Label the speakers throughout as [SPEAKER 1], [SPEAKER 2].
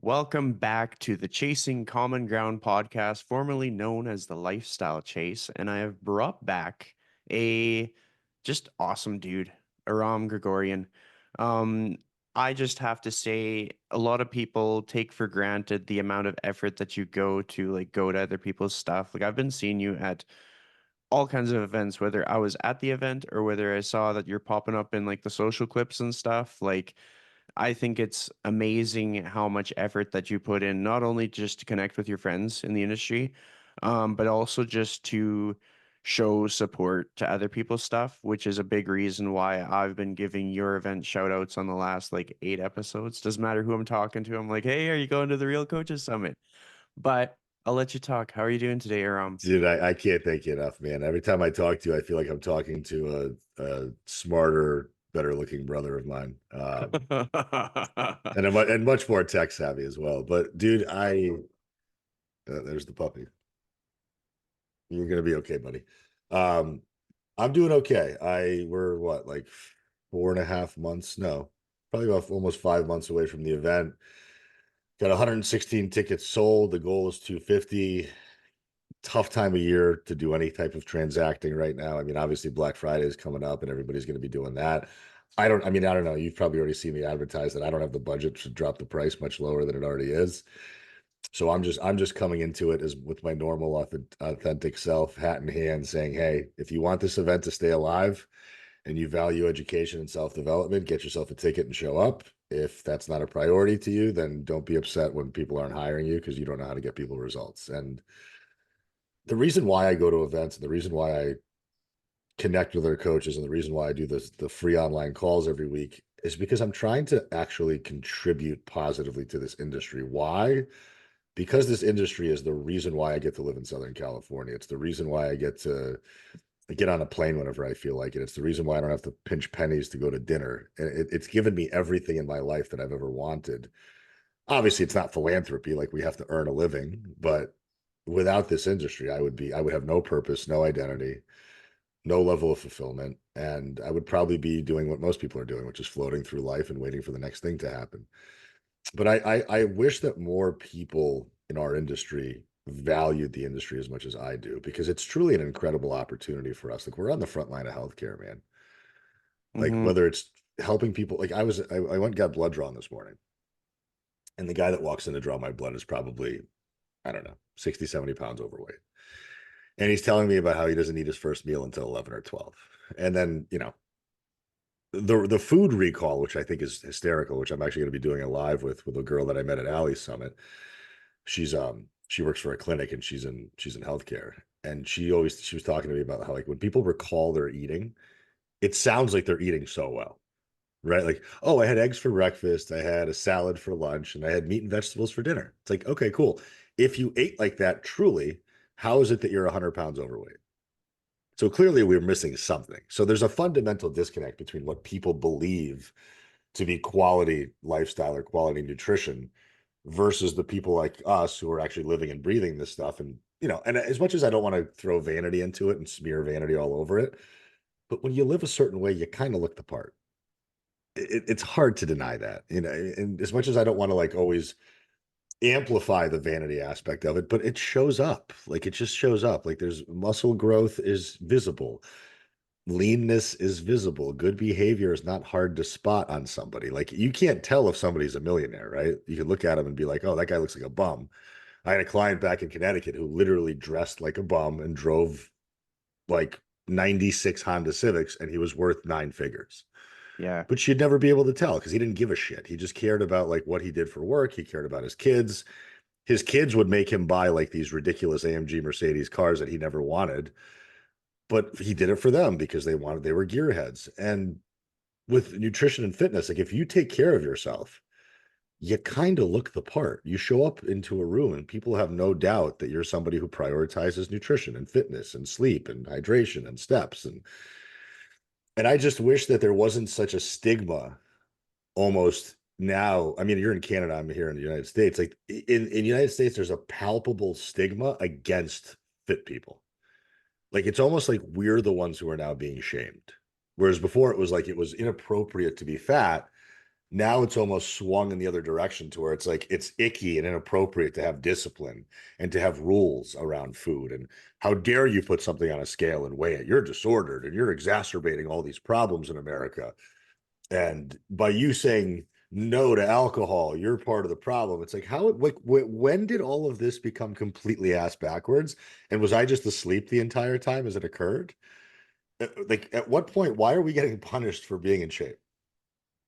[SPEAKER 1] Welcome back to the Chasing Common Ground podcast, formerly known as the Lifestyle Chase. And I have brought back a just awesome dude, Aram Grigorian. Um, I just have to say, a lot of people take for granted the amount of effort that you go to other people's stuff. Like I've been seeing you at all kinds of events, whether I was at the event or whether I saw that you're popping up in like the social clips and stuff. I think it's amazing how much effort that you put in, not only just to connect with your friends in the industry, but also just to show support to other people's stuff, which is a big reason why I've been giving your event shout outs on the last like 8 episodes. Doesn't matter who I'm talking to. I'm like, hey, are you going to the Real Coaches Summit? But I'll let you talk. How are you doing today, Aram?
[SPEAKER 2] Dude, I can't thank you enough, man. Every time I talk to you, I feel like I'm talking to a smarter, better looking brother of mine. And much more tech savvy as well. But dude, there's the puppy. You're gonna be okay, buddy. Um, I'm doing okay. We're what, like 4.5 months? No, probably about almost 5 months away from the event. Got 116 tickets sold. The goal is 250. Tough time of year to do any type of transacting right now. I mean, obviously Black Friday is coming up and everybody's going to be doing that. I don't know. You've probably already seen me advertise that I don't have the budget to drop the price much lower than it already is. So I'm just coming into it as with my normal authentic self, hat in hand, saying, hey, if you want this event to stay alive and you value education and self-development, get yourself a ticket and show up. If that's not a priority to you, then don't be upset when people aren't hiring you because you don't know how to get people results. And the reason why I go to events and the reason why I connect with other coaches and the reason why I do the free online calls every week is because I'm trying to actually contribute positively to this industry. Why? Because this industry is the reason why I get to live in Southern California. It's the reason why I get on a plane whenever I feel like it. It's the reason why I don't have to pinch pennies to go to dinner. And it's given me everything in my life that I've ever wanted. Obviously, it's not philanthropy, like we have to earn a living, but without this industry, I would have no purpose, no identity, no level of fulfillment, and I would probably be doing what most people are doing, which is floating through life and waiting for the next thing to happen. But I wish that more people in our industry valued the industry as much as I do, because it's truly an incredible opportunity for us. Like, we're on the front line of healthcare, man. Like,
[SPEAKER 1] Hmm.
[SPEAKER 2] whether it's helping people, like I went and got blood drawn this morning, and the guy that walks in to draw my blood is probably, I don't know, 60, 70 pounds overweight. And he's telling me about how he doesn't eat his first meal until 11 or 12. And then, the food recall, which I think is hysterical, which I'm actually going to be doing a live with a girl that I met at Allie's Summit. She works for a clinic and she's in healthcare. And she was talking to me about how, like, when people recall their eating, it sounds like they're eating so well, right? Like, oh, I had eggs for breakfast, I had a salad for lunch, and I had meat and vegetables for dinner. It's like, okay, cool. If you ate like that truly, how is it that you're 100 pounds overweight? So clearly we're missing something. So there's a fundamental disconnect between what people believe to be quality lifestyle or quality nutrition versus the people like us who are actually living and breathing this stuff. And, and as much as I don't want to throw vanity into it and smear vanity all over it, but when you live a certain way, you kind of look the part. It's hard to deny that, and as much as I don't want to like always amplify the vanity aspect of it, but it shows up. Like, it just shows up. Like, there's muscle growth is visible. Leanness is visible. Good behavior is not hard to spot on somebody. Like, you can't tell if somebody's a millionaire, right? You can look at him and be like, oh, that guy looks like a bum. I had a client back in Connecticut who literally dressed like a bum and drove like 96 Honda Civics, and he was worth nine figures.
[SPEAKER 1] Yeah.
[SPEAKER 2] But she'd never be able to tell because he didn't give a shit. He just cared about like what he did for work. He cared about his kids. His kids would make him buy like these ridiculous AMG Mercedes cars that he never wanted, but he did it for them because they were gearheads. And with nutrition and fitness, like, if you take care of yourself, you kind of look the part. You show up into a room and people have no doubt that you're somebody who prioritizes nutrition and fitness and sleep and hydration and steps. And I just wish that there wasn't such a stigma almost now. I mean, you're in Canada, I'm here in the United States. Like, in the United States, there's a palpable stigma against fit people. Like, it's almost like we're the ones who are now being shamed. Whereas before it was like it was inappropriate to be fat Now it's almost swung in the other direction to where it's like it's icky and inappropriate to have discipline and to have rules around food. And how dare you put something on a scale and weigh it? You're disordered and you're exacerbating all these problems in America. And by you saying no to alcohol, you're part of the problem. It's like when did all of this become completely ass backwards? And was I just asleep the entire time as it occurred? Like at what point, why are we getting punished for being in shape?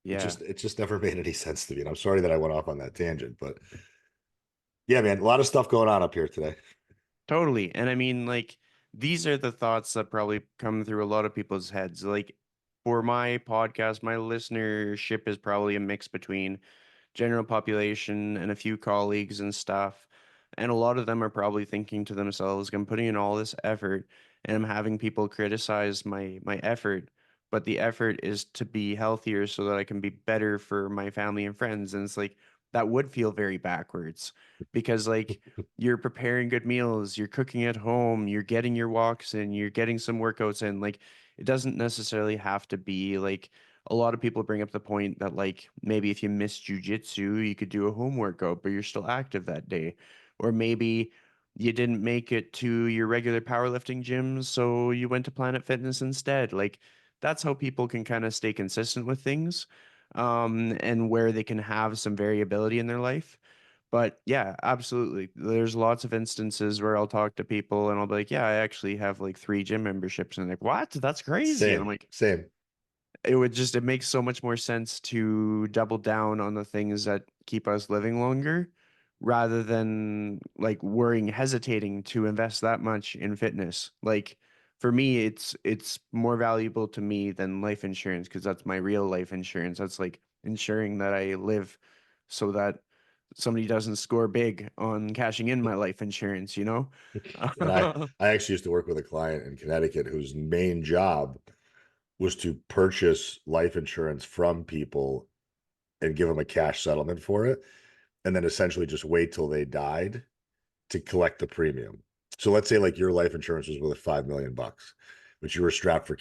[SPEAKER 1] Yeah.
[SPEAKER 2] It just never made any sense to me. And I'm sorry that I went off on that tangent, but yeah, man, a lot of stuff going on up here today.
[SPEAKER 1] Totally. And I mean, like, these are the thoughts that probably come through a lot of people's heads. Like, for my podcast, my listenership is probably a mix between general population and a few colleagues and stuff. And a lot of them are probably thinking to themselves, I'm putting in all this effort and I'm having people criticize my effort, but the effort is to be healthier so that I can be better for my family and friends. And it's like that would feel very backwards because like you're preparing good meals, you're cooking at home, you're getting your walks in, you're getting some workouts in. Like it doesn't necessarily have to be like a lot of people bring up the point that like maybe if you miss jujitsu, you could do a home workout, but you're still active that day. Or maybe you didn't make it to your regular powerlifting gyms, so you went to Planet Fitness instead. Like that's how people can kind of stay consistent with things, and where they can have some variability in their life. But yeah, absolutely. There's lots of instances where I'll talk to people and I'll be like, yeah, I actually have like 3 gym memberships. And they're like, what? That's crazy. And I'm
[SPEAKER 2] Same,
[SPEAKER 1] like,
[SPEAKER 2] same.
[SPEAKER 1] it makes so much more sense to double down on the things that keep us living longer rather than like worrying, hesitating to invest that much in fitness. Like for me, it's more valuable to me than life insurance because that's my real life insurance. That's like ensuring that I live so that somebody doesn't score big on cashing in my life insurance, you know?
[SPEAKER 2] And I actually used to work with a client in Connecticut whose main job was to purchase life insurance from people and give them a cash settlement for it, and then essentially just wait till they died to collect the premium. So let's say like your life insurance was worth 5 million bucks, but you were strapped for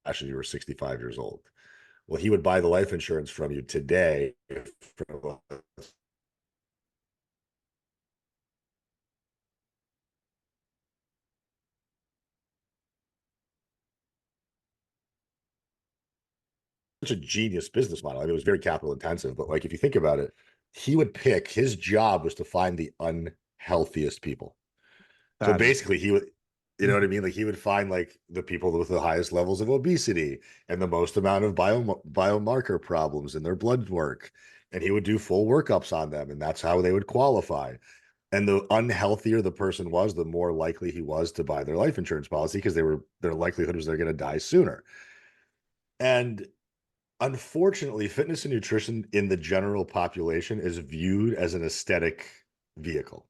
[SPEAKER 2] cash and you were 65 years old. Well, he would buy the life insurance from you today for such a genius business model. I mean, it was very capital intensive, but like if you think about it, he would pick his job was to find the unhealthiest people. So
[SPEAKER 1] That is
[SPEAKER 2] basically, he would, you know what I mean? Like he would find like the people with the highest levels of obesity and the most amount of biomarker problems in their blood work, and he would do full workups on them, and that's how they would qualify. And the unhealthier the person was, the more likely he was to buy their life insurance policy because their likelihood was they're going to die sooner. And unfortunately, fitness and nutrition in the general population is viewed as an aesthetic vehicle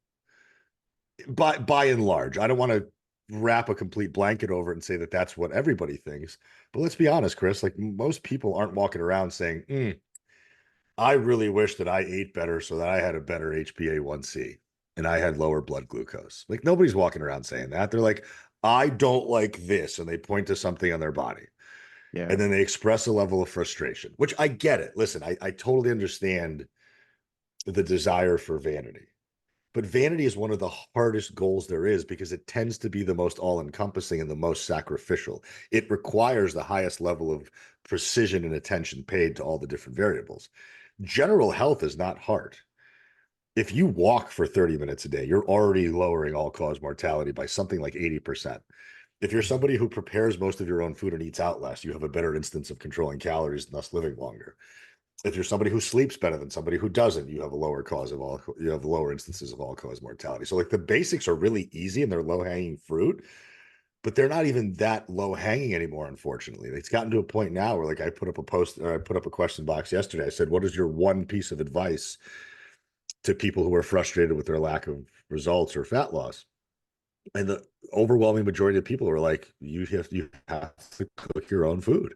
[SPEAKER 2] by and large. I don't want to wrap a complete blanket over it and say that that's what everybody thinks. But let's be honest, Chris, like most people aren't walking around saying, I really wish that I ate better so that I had a better HbA1c and I had lower blood glucose. Like nobody's walking around saying that. They're like, I don't like this. And they point to something on their body.
[SPEAKER 1] yeah.
[SPEAKER 2] And then they express a level of frustration, which I get it. Listen, I totally understand the desire for vanity. But vanity is one of the hardest goals there is because it tends to be the most all encompassing and the most sacrificial. It requires the highest level of precision and attention paid to all the different variables. General health is not hard. If you walk for 30 minutes a day, you're already lowering all cause mortality by something like 80%. If you're somebody who prepares most of your own food and eats out less, you have a better instance of controlling calories and thus living longer. If you're somebody who sleeps better than somebody who doesn't, you have lower instances of all cause mortality. So like the basics are really easy and they're low hanging fruit, but they're not even that low hanging anymore. Unfortunately, it's gotten to a point now where like I put up a post or I put up a question box yesterday. I said, "What is your one piece of advice to people who are frustrated with their lack of results or fat loss?" And the overwhelming majority of people are like, you have to cook your own food.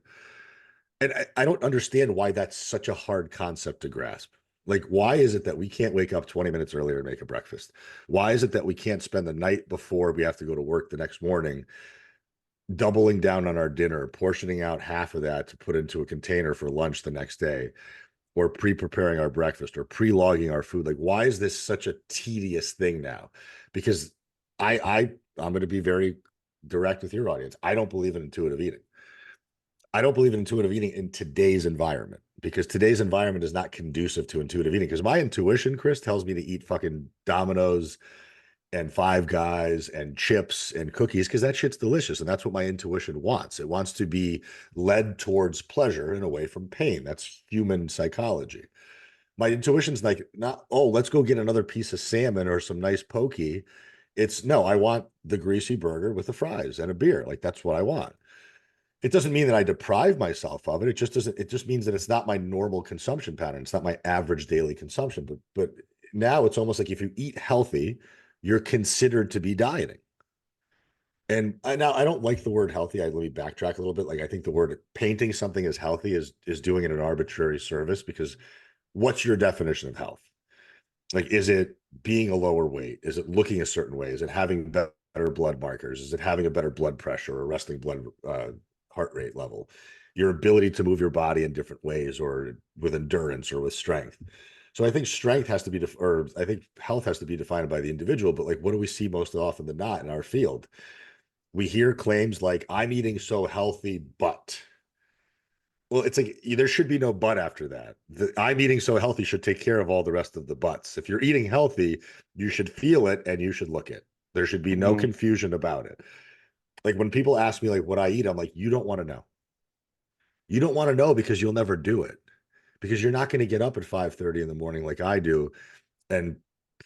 [SPEAKER 2] And I don't understand why that's such a hard concept to grasp. Like, why is it that we can't wake up 20 minutes earlier and make a breakfast? Why is it that we can't spend the night before we have to go to work the next morning doubling down on our dinner, portioning out half of that to put into a container for lunch the next day, or pre-preparing our breakfast or pre-logging our food. Like, why is this such a tedious thing now? Because I I'm going to be very direct with your audience. I don't believe in intuitive eating. I don't believe in intuitive eating in today's environment because today's environment is not conducive to intuitive eating. Because my intuition, Chris, tells me to eat fucking Domino's and Five Guys and chips and cookies because that shit's delicious. And that's what my intuition wants. It wants to be led towards pleasure and away from pain. That's human psychology. My intuition's like, not, oh, let's go get another piece of salmon or some nice pokey. It's no, I want the greasy burger with the fries and a beer. Like, that's what I want. It doesn't mean that I deprive myself of it. It just doesn't, it just means that it's not my normal consumption pattern. It's not my average daily consumption. But now it's almost like if you eat healthy, you're considered to be dieting. And now I don't like the word healthy. Let me backtrack a little bit. Like, I think the word painting something as healthy is doing it an arbitrary service because what's your definition of health? Like, is it being a lower weight? Is it looking a certain way? Is it having better blood markers? Is it having a better blood pressure or resting blood heart rate level? Your ability to move your body in different ways or with endurance or with strength. So I think strength has to be, or I think health has to be defined by the individual. But like, what do we see most often than not in our field? We hear claims like, I'm eating so healthy, but well, it's like there should be no but after that. I'm eating so healthy should take care of all the rest of the buts. If you're eating healthy, you should feel it and you should look it. There should be no
[SPEAKER 1] Mhm.
[SPEAKER 2] confusion about it. Like when people ask me like what I eat, I'm like, you don't want to know. You don't want to know because you'll never do it. Because you're not going to get up at 5:30 in the morning like I do and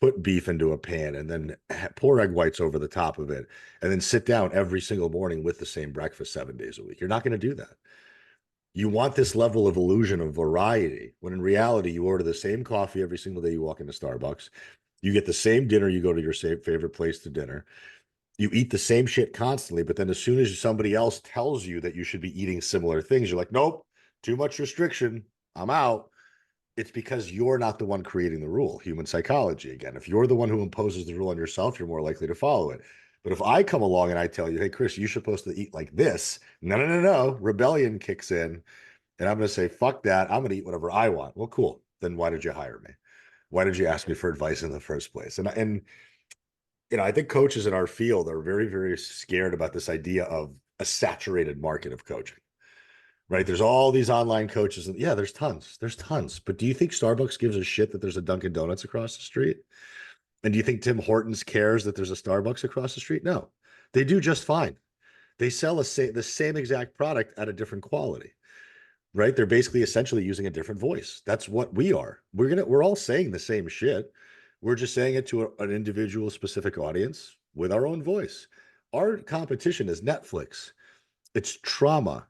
[SPEAKER 2] put beef into a pan and then pour egg whites over the top of it and then sit down every single morning with the same breakfast 7 days a week. You're not going to do that. You want this level of illusion of variety when in reality you order the same coffee every single day you walk into Starbucks. You get the same dinner, you go to your same favorite place to dinner. You eat the same shit constantly, but then as soon as somebody else tells you that you should be eating similar things, you're like, nope, too much restriction. I'm out. It's because you're not the one creating the rule. Human psychology again. If you're the one who imposes the rule on yourself, you're more likely to follow it. But if I come along and I tell you, hey, Chris, you're supposed to eat like this, no, no, no, no. Rebellion kicks in and I'm going to say, fuck that. I'm going to eat whatever I want. Well, cool. Then why did you hire me? Why did you ask me for advice in the first place? And I think coaches in our field are very, very scared about this idea of a saturated market of coaching, right? There's all these online coaches. And yeah, there's tons. There's tons. But do you think Starbucks gives a shit that there's a Dunkin' Donuts across the street? And do you think Tim Hortons cares that there's a Starbucks across the street? No, they do just fine. They sell the same exact product at a different quality, right? They're basically essentially using a different voice. That's what we are. We're all saying the same shit. We're just saying it to an individual specific audience with our own voice. Our competition is Netflix. It's trauma.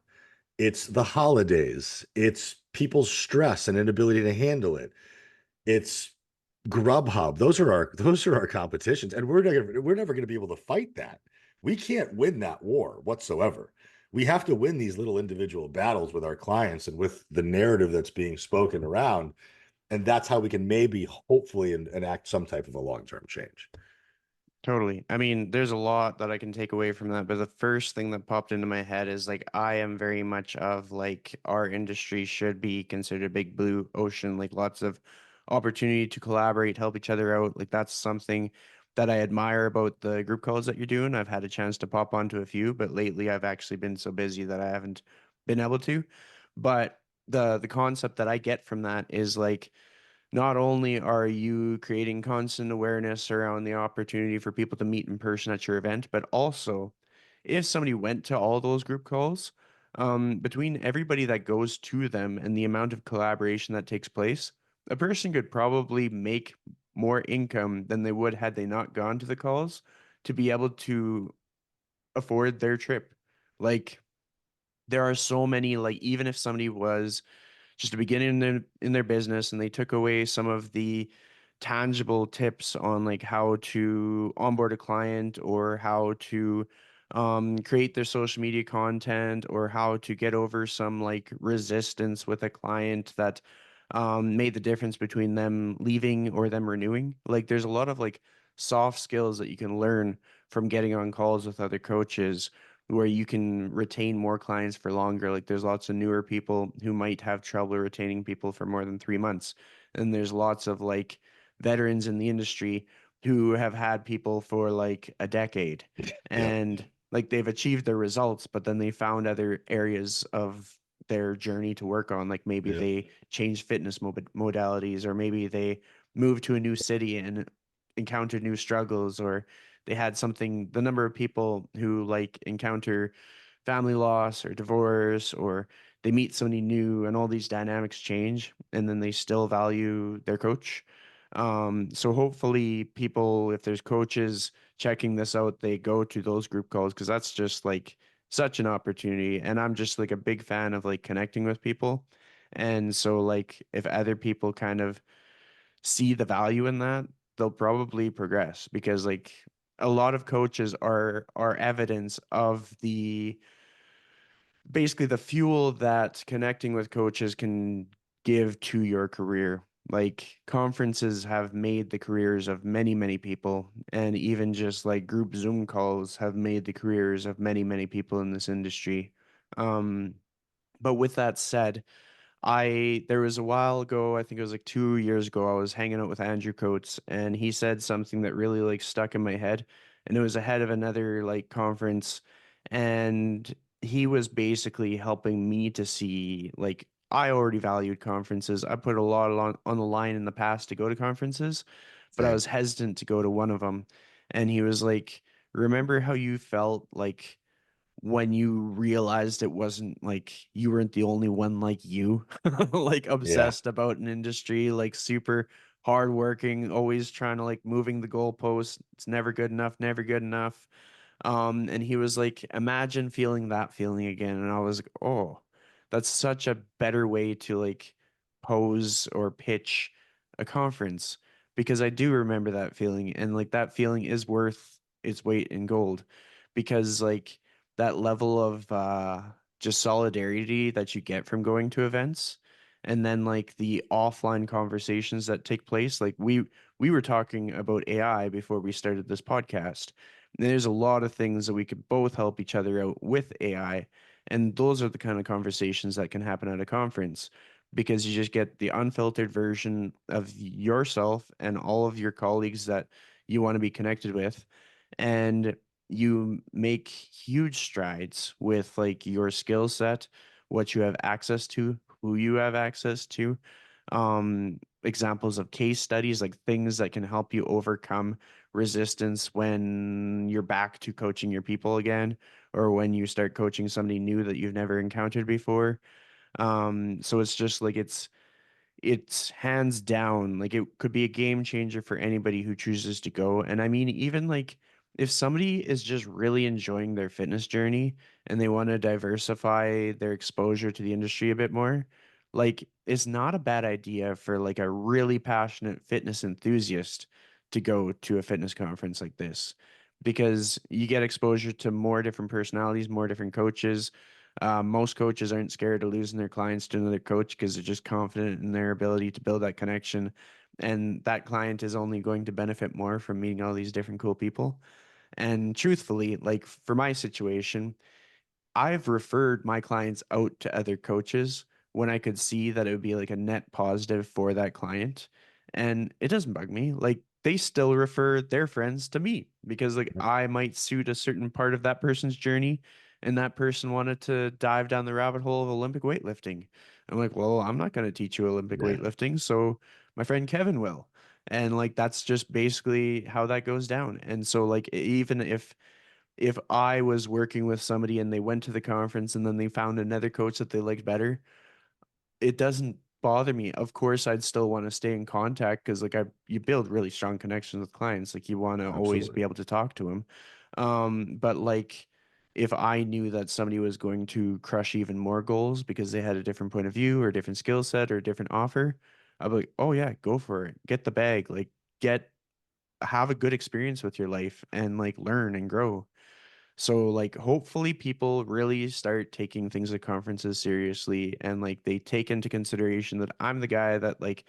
[SPEAKER 2] It's the holidays. It's people's stress and inability to handle it. It's Grubhub. Those are our competitions, and we're never going to be able to fight that. We can't win that war whatsoever. We have to win these little individual battles with our clients and with the narrative that's being spoken around, and that's how we can maybe, hopefully, enact some type of a long-term change.
[SPEAKER 1] Totally. I mean, there's a lot that I can take away from that, but the first thing that popped into my head is like I am very much of like our industry should be considered a big blue ocean, like lots of opportunity to collaborate, help each other out. Like that's something that I admire about the group calls that you're doing. I've had a chance to pop onto a few, but lately I've actually been so busy that I haven't been able to. But the concept that I get from that is like not only are you creating constant awareness around the opportunity for people to meet in person at your event, but also if somebody went to all those group calls, between everybody that goes to them and the amount of collaboration that takes place, a person could probably make more income than they would had they not gone to the calls to be able to afford their trip. Like, there are so many, like, even if somebody was just a beginning in their business and they took away some of the tangible tips on like how to onboard a client or how to create their social media content or how to get over some like resistance with a client that made the difference between them leaving or them renewing. Like there's a lot of like soft skills that you can learn from getting on calls with other coaches where you can retain more clients for longer. Like there's lots of newer people who might have trouble retaining people for more than 3 months. And there's lots of like veterans in the industry who have had people for like a decade
[SPEAKER 2] Yep.
[SPEAKER 1] and like they've achieved their results, but then they found other areas of their journey to work on. Like maybe
[SPEAKER 2] Yep.
[SPEAKER 1] they changed fitness modalities, or maybe they moved to a new city and encountered new struggles, or they had something. The number of people who like encounter family loss or divorce, or they meet somebody new, and all these dynamics change, and then they still value their coach. So hopefully people, if there's coaches checking this out, they go to those group calls, because that's just like such an opportunity. And I'm just like a big fan of like connecting with people. And so like if other people kind of see the value in that, they'll probably progress, because like a lot of coaches are evidence of the basically the fuel that connecting with coaches can give to your career. Like conferences have made the careers of many, many people, and even just like group Zoom calls have made the careers of many, many people in this industry. Um, but with that said, there was a while ago, I think it was like 2 years ago, I was hanging out with Andrew Coates, and he said something that really like stuck in my head. And it was ahead of another like conference. And he was basically helping me to see, like, I already valued conferences. I put a lot on the line in the past to go to conferences, but I
[SPEAKER 2] Same.
[SPEAKER 1] was hesitant to go to one of them. And he was like, remember how you felt like when you realized it wasn't like you weren't the only one like you, like
[SPEAKER 2] Yeah.
[SPEAKER 1] obsessed about an industry, like super hardworking, always trying to like moving the goalposts. It's never good enough, never good enough. And he was like, imagine feeling that feeling again. And I was like, oh, that's such a better way to like pose or pitch a conference, because I do remember that feeling. And like that feeling is worth its weight in gold, because like that level of just solidarity that you get from going to events, and then like the offline conversations that take place. Like we were talking about AI before we started this podcast. And there's a lot of things that we could both help each other out with AI, and those are the kind of conversations that can happen at a conference, because you just get the unfiltered version of yourself and all of your colleagues that you want to be connected with, and you make huge strides with like your skill set, what you have access to, who you have access to, examples of case studies, like things that can help you overcome resistance when you're back to coaching your people again, or when you start coaching somebody new that you've never encountered before. So it's just like it's hands down, like it could be a game changer for anybody who chooses to go. And I mean, even like if somebody is just really enjoying their fitness journey and they want to diversify their exposure to the industry a bit more, like it's not a bad idea for like a really passionate fitness enthusiast to go to a fitness conference like this, because you get exposure to more different personalities, more different coaches. Most coaches aren't scared of losing their clients to another coach, because they're just confident in their ability to build that connection. And that client is only going to benefit more from meeting all these different cool people. And truthfully, like for my situation, I've referred my clients out to other coaches when I could see that it would be like a net positive for that client. And it doesn't bug me. Like they still refer their friends to me, because like I might suit a certain part of that person's journey, and that person wanted to dive down the rabbit hole of Olympic weightlifting. I'm like, well, I'm not going to teach you Olympic
[SPEAKER 2] Yeah.
[SPEAKER 1] weightlifting, so my friend Kevin will. And like that's just basically how that goes down. And so like even if I was working with somebody and they went to the conference and then they found another coach that they liked better, it doesn't bother me. Of course, I'd still want to stay in contact, because like you build really strong connections with clients. Like you want to always
[SPEAKER 2] Absolutely.
[SPEAKER 1] be able to talk to them. But like if I knew that somebody was going to crush even more goals because they had a different point of view or a different skill set or a different offer, I'd be like, oh yeah, go for it. Get the bag. Like get have a good experience with your life and like learn and grow. So like hopefully people really start taking things like conferences seriously, and like they take into consideration that I'm the guy that like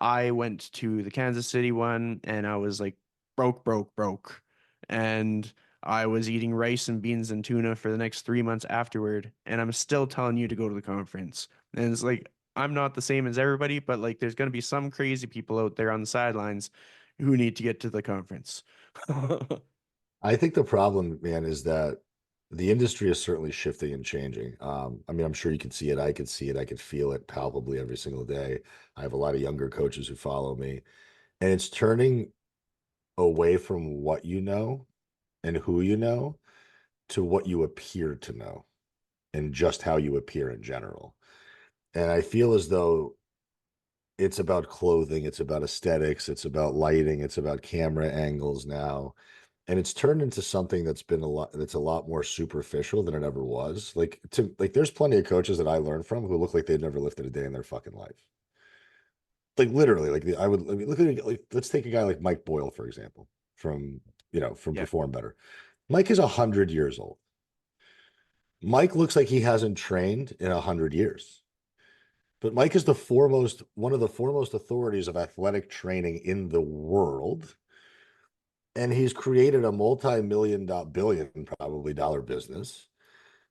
[SPEAKER 1] I went to the Kansas City one and I was like broke, broke, broke. And I was eating rice and beans and tuna for the next 3 months afterward, and I'm still telling you to go to the conference. And it's like, I'm not the same as everybody, but like, there's going to be some crazy people out there on the sidelines who need to get to the conference.
[SPEAKER 2] I think the problem, man, is that the industry is certainly shifting and changing. I mean, I'm sure you can see it. I can see it. I can feel it palpably every single day. I have a lot of younger coaches who follow me, and it's turning away from what you know and who you know to what you appear to know and just how you appear in general. And I feel as though it's about clothing, it's about aesthetics, it's about lighting, it's about camera angles now. And it's turned into something that's a lot more superficial than it ever was. Like there's plenty of coaches that I learned from who look like they've never lifted a day in their fucking life. Like literally, I mean, look at like let's take a guy like Mike Boyle, for example, from from
[SPEAKER 1] Yeah.
[SPEAKER 2] Perform Better. Mike is 100 years old. Mike looks like he hasn't trained in 100 years. But Mike is one of the foremost authorities of athletic training in the world. And he's created a multi-million billion probably dollar business.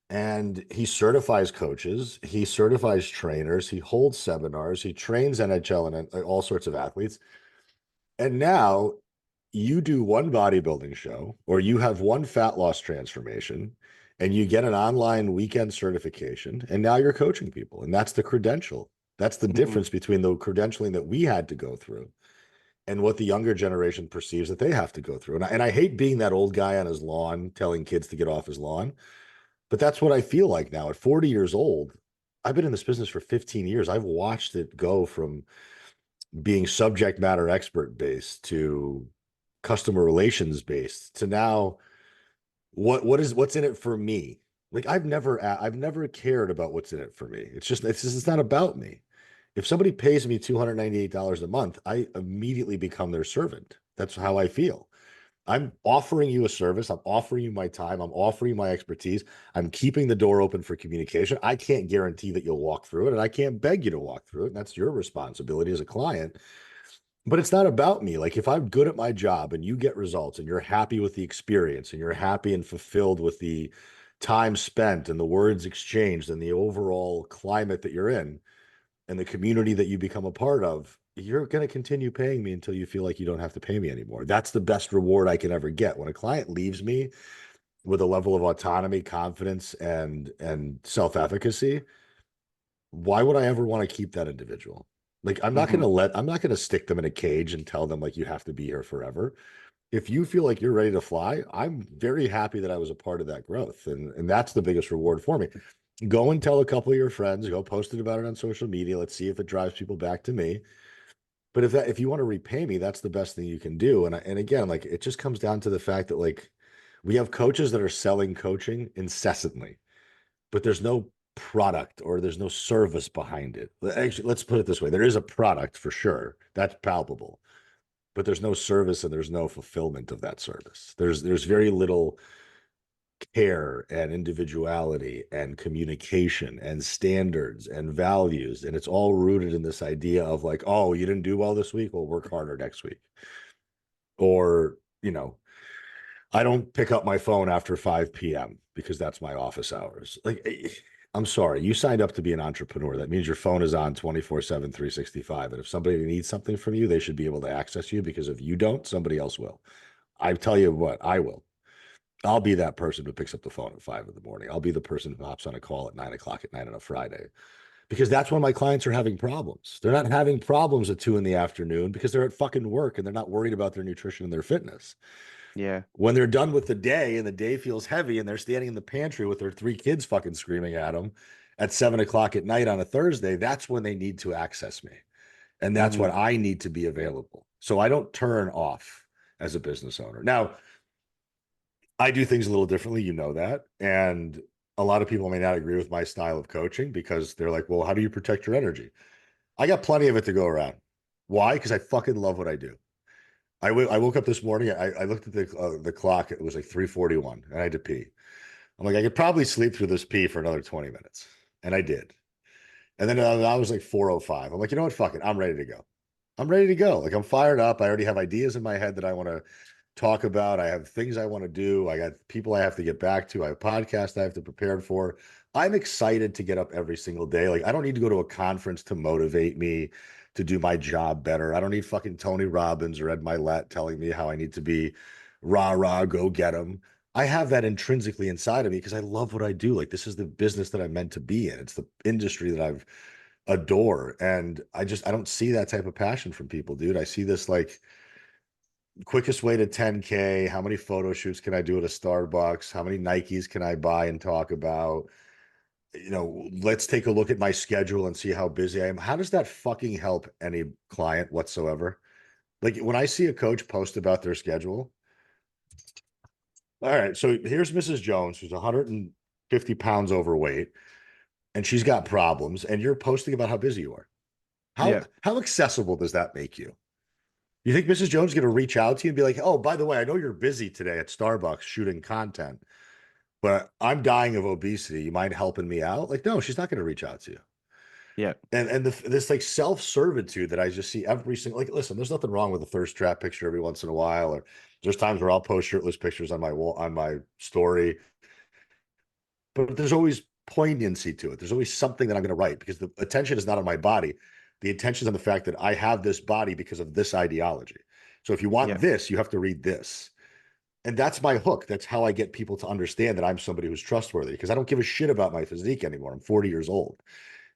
[SPEAKER 2] And he certifies coaches, he certifies trainers, he holds seminars, he trains NHL and all sorts of athletes. And now you do one bodybuilding show or you have one fat loss transformation and you get an online weekend certification and now you're coaching people. And that's the credential. That's the
[SPEAKER 1] Mhm.
[SPEAKER 2] difference between the credentialing that we had to go through and what the younger generation perceives that they have to go through. And I hate being that old guy on his lawn telling kids to get off his lawn, but that's what I feel like now at 40 years old. I've been in this business for 15 years. I've watched it go from being subject matter expert based to customer relations based to now what's in it for me. Like I've never cared about what's in it for me. It's not about me. If somebody pays me $298 a month, I immediately become their servant. That's how I feel. I'm offering you a service. I'm offering you my time. I'm offering you my expertise. I'm keeping the door open for communication. I can't guarantee that you'll walk through it, and I can't beg you to walk through it. And that's your responsibility as a client. But it's not about me. Like if I'm good at my job and you get results and you're happy with the experience and you're happy and fulfilled with the time spent and the words exchanged and the overall climate that you're in and the community that you become a part of, you're going to continue paying me until you feel like you don't have to pay me anymore. That's the best reward I can ever get. When a client leaves me with a level of autonomy, confidence, and self-efficacy, why would I ever want to keep that individual? Like
[SPEAKER 1] Mhm.
[SPEAKER 2] I'm not going to stick them in a cage and tell them like you have to be here forever. If you feel like you're ready to fly, I'm very happy that I was a part of that growth. And that's the biggest reward for me. Go and tell a couple of your friends, go post it about it on social media. Let's see if it drives people back to me. But if you want to repay me, that's the best thing you can do. And again, like it just comes down to the fact that like we have coaches that are selling coaching incessantly, but there's no product or there's no service behind it. Actually, let's put it this way. There is a product for sure. That's palpable, but there's no service and there's no fulfillment of that service. There's very little care and individuality and communication and standards and values. And it's all rooted in this idea of like, oh, you didn't do well this week? Well, work harder next week. Or, I don't pick up my phone after 5 p.m. because that's my office hours. Like, I'm sorry, you signed up to be an entrepreneur. That means your phone is on 24/7, 365. And if somebody needs something from you, they should be able to access you because if you don't, somebody else will. I tell you what, I will. I'll be that person who picks up the phone at 5 in the morning. I'll be the person who hops on a call at 9 o'clock at night on a Friday because that's when my clients are having problems. They're not having problems at 2 in the afternoon because they're at fucking work and they're not worried about their nutrition and their fitness.
[SPEAKER 1] Yeah.
[SPEAKER 2] When they're done with the day and the day feels heavy and they're standing in the pantry with their 3 kids fucking screaming at them at 7 o'clock at night on a Thursday, that's when they need to access me. And that's when
[SPEAKER 1] Mhm.
[SPEAKER 2] I need to be available. So I don't turn off as a business owner. Now, I do things a little differently, you know that. And a lot of people may not agree with my style of coaching because they're like, well, how do you protect your energy? I got plenty of it to go around. Why? Because I fucking love what I do. I woke up this morning. I looked at the clock. It was like 3:41, and I had to pee. I'm like, I could probably sleep through this pee for another 20 minutes, and I did. And then I was like 4:05. I'm like, you know what? Fuck it. I'm ready to go. I'm ready to go. Like I'm fired up. I already have ideas in my head that I want to talk about. I have things I want to do. I got people I have to get back to. I have podcasts I have to prepare for. I'm excited to get up every single day. Like, I don't need to go to a conference to motivate me to do my job better. I don't need fucking Tony Robbins or Ed Milet telling me how I need to be rah rah, go get them. I have that intrinsically inside of me because I love what I do. Like, this is the business that I'm meant to be in. It's the industry that I've adore. And I don't see that type of passion from people, dude. I see this like quickest way to 10K. How many photo shoots can I do at a Starbucks? How many Nikes can I buy and talk about? Let's take a look at my schedule and see how busy I am. How does that fucking help any client whatsoever? Like, when I see a coach post about their schedule, all right, so here's Mrs. Jones, who's 150 pounds overweight, and she's got problems, and you're posting about how busy you are. How
[SPEAKER 1] Yeah.
[SPEAKER 2] how accessible does that make you? You think Mrs. Jones is going to reach out to you and be like, "Oh, by the way, I know you're busy today at Starbucks shooting content, but I'm dying of obesity. You mind helping me out?" Like, no, she's not going to reach out to you.
[SPEAKER 1] Yeah.
[SPEAKER 2] And this like self-servitude that I just see every single, like, listen, there's nothing wrong with a thirst trap picture every once in a while, or there's times where I'll post shirtless pictures on my wall, on my story, but there's always poignancy to it. There's always something that I'm going to write because the attention is not on my body. The attention is on the fact that I have this body because of this ideology. So if you want
[SPEAKER 1] Yeah.
[SPEAKER 2] this, you have to read this. And that's my hook. That's how I get people to understand that I'm somebody who's trustworthy because I don't give a shit about my physique anymore. I'm 40 years old.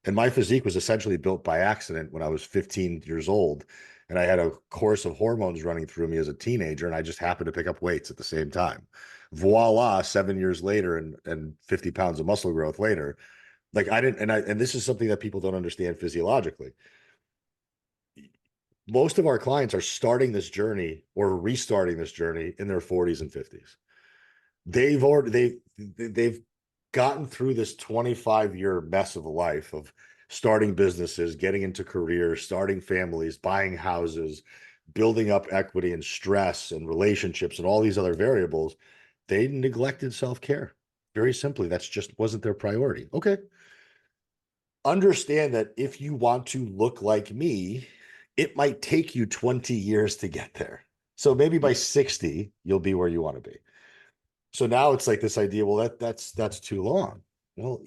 [SPEAKER 2] And my physique was essentially built by accident when I was 15 years old. And I had a course of hormones running through me as a teenager, and I just happened to pick up weights at the same time. Voila, 7 years later and 50 pounds of muscle growth later. Like, I didn't, and this is something that people don't understand physiologically. Most of our clients are starting this journey or restarting this journey in their 40s and 50s. They've gotten through this 25-year mess of a life of starting businesses, getting into careers, starting families, buying houses, building up equity and stress and relationships and all these other variables. They neglected self-care. Very simply, that's just wasn't their priority. Okay. Understand that if you want to look like me, it might take you 20 years to get there. So maybe by
[SPEAKER 1] Yeah.
[SPEAKER 2] 60, you'll be where you want to be. So now it's like this idea, well, that's too long. Well,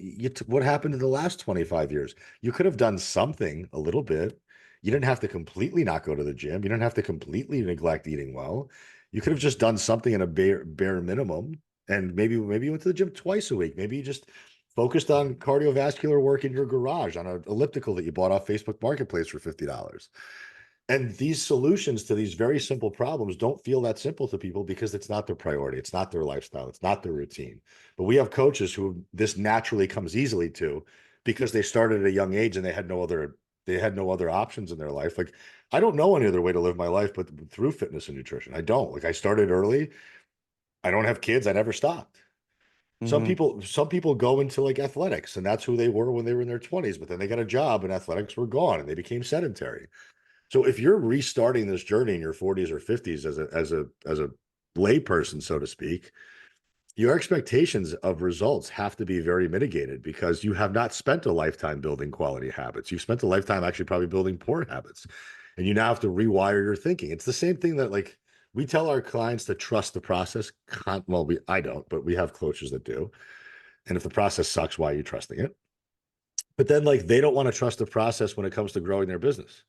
[SPEAKER 2] what happened in the last 25 years? You could have done something a little bit. You didn't have to completely not go to the gym. You didn't have to completely neglect eating well. You could have just done something in a bare minimum. And maybe you went to the gym twice a week. Maybe you just focused on cardiovascular work in your garage on an elliptical that you bought off Facebook Marketplace for $50. And these solutions to these very simple problems don't feel that simple to people because it's not their priority. It's not their lifestyle. It's not their routine. But we have coaches who this naturally comes easily to because they started at a young age and they had no other options in their life. Like, I don't know any other way to live my life but through fitness and nutrition. I don't. Like, I started early. I don't have kids. I never stopped. Some
[SPEAKER 1] Hmm.
[SPEAKER 2] people, some people go into like athletics, and that's who they were when they were in their 20s, but then they got a job and athletics were gone and they became sedentary. So if you're restarting this journey in your 40s or 50s as a layperson, so to speak, your expectations of results have to be very mitigated because you have not spent a lifetime building quality habits. You've spent a lifetime actually probably building poor habits. And you now have to rewire your thinking. It's the same thing that like we tell our clients to trust the process. Well, I don't, but we have coaches that do. And if the process sucks, why are you trusting it? But then like they don't want to trust the process when it comes to growing their business.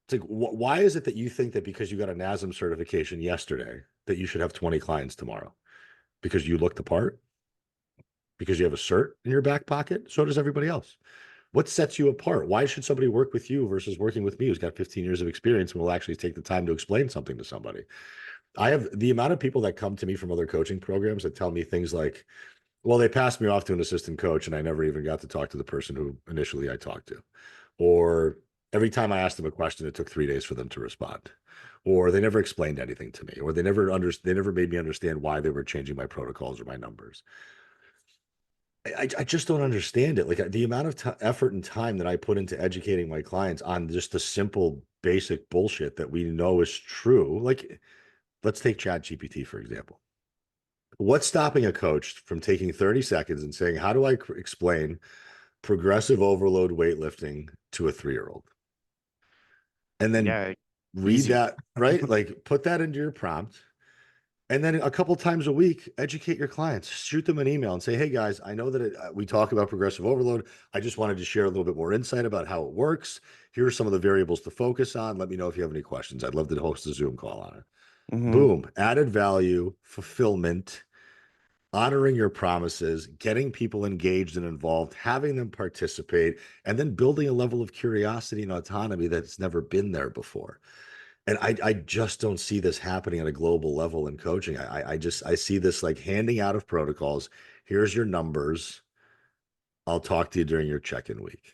[SPEAKER 2] It's like, why is it that you think that because you got a NASM certification yesterday, that you should have 20 clients tomorrow? Because you look the part? Because you have a cert in your back pocket? So does everybody else. What sets you apart? Why should somebody work with you versus working with me who's got 15 years of experience and will actually take the time to explain something to somebody? I have the amount of people that come to me from other coaching programs that tell me things like, well, they passed me off to an assistant coach and I never even got to talk to the person who initially I talked to. Or every time I asked them a question, it took 3 days for them to respond. Or they never explained anything to me, or they never made me understand why they were changing my protocols or my numbers. I just don't understand it. Like the amount of effort and time that I put into educating my clients on just the simple, basic bullshit that we know is true. Like, let's take Chat GPT, for example. What's stopping a coach from taking 30 seconds and saying, how do I explain progressive overload weightlifting to a 3-year old? And then
[SPEAKER 1] Yeah.
[SPEAKER 2] read
[SPEAKER 1] Easy.
[SPEAKER 2] that, right? Like, put that into your prompt. And then a couple times a week, educate your clients. Shoot them an email and say, "Hey guys, I know that we talk about progressive overload. I just wanted to share a little bit more insight about how it works. Here are some of the variables to focus on. Let me know if you have any questions. I'd love to host a Zoom call on it."
[SPEAKER 1] Hmm.
[SPEAKER 2] Boom, added value, fulfillment, honoring your promises, getting people engaged and involved, having them participate, and then building a level of curiosity and autonomy that's never been there before. And I just don't see this happening at a global level in coaching. I see this like handing out of protocols. Here's your numbers. I'll talk to you during your check-in week.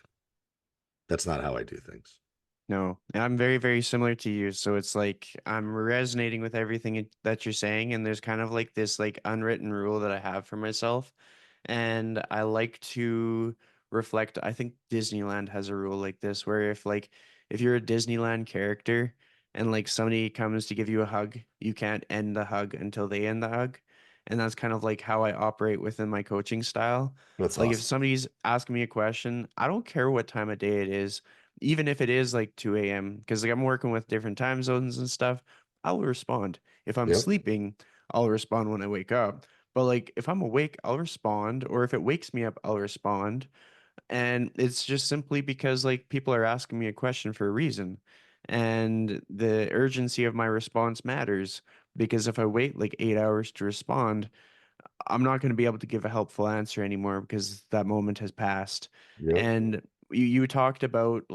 [SPEAKER 2] That's not how I do things.
[SPEAKER 1] No, and I'm very, very similar to you. So it's like I'm resonating with everything that you're saying, and there's kind of like this like unwritten rule that I have for myself. And I like to reflect. I think Disneyland has a rule like this where if you're a Disneyland character and like somebody comes to give you a hug, you can't end the hug until they end the hug. And that's kind of like how I operate within my coaching style.
[SPEAKER 2] That's
[SPEAKER 1] Like if
[SPEAKER 2] awesome.
[SPEAKER 1] somebody's asking me a question, I don't care what time of day it is, even if it is like 2 a.m., because like I'm working with different time zones and stuff, I'll respond. If I'm
[SPEAKER 2] Yep.
[SPEAKER 1] sleeping, I'll respond when I wake up. But like if I'm awake, I'll respond, or if it wakes me up, I'll respond. And it's just simply because like people are asking me a question for a reason. And the urgency of my response matters because if I wait like 8 hours to respond, I'm not going to be able to give a helpful answer anymore because that moment has passed.
[SPEAKER 2] Yep.
[SPEAKER 1] And you talked about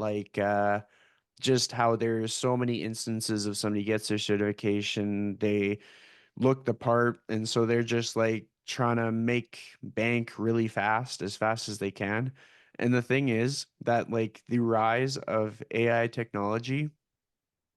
[SPEAKER 1] just how there's so many instances of somebody gets their certification, they look the part, and so they're just like trying to make bank really fast, as fast as they can. And the thing is that like the rise of AI technology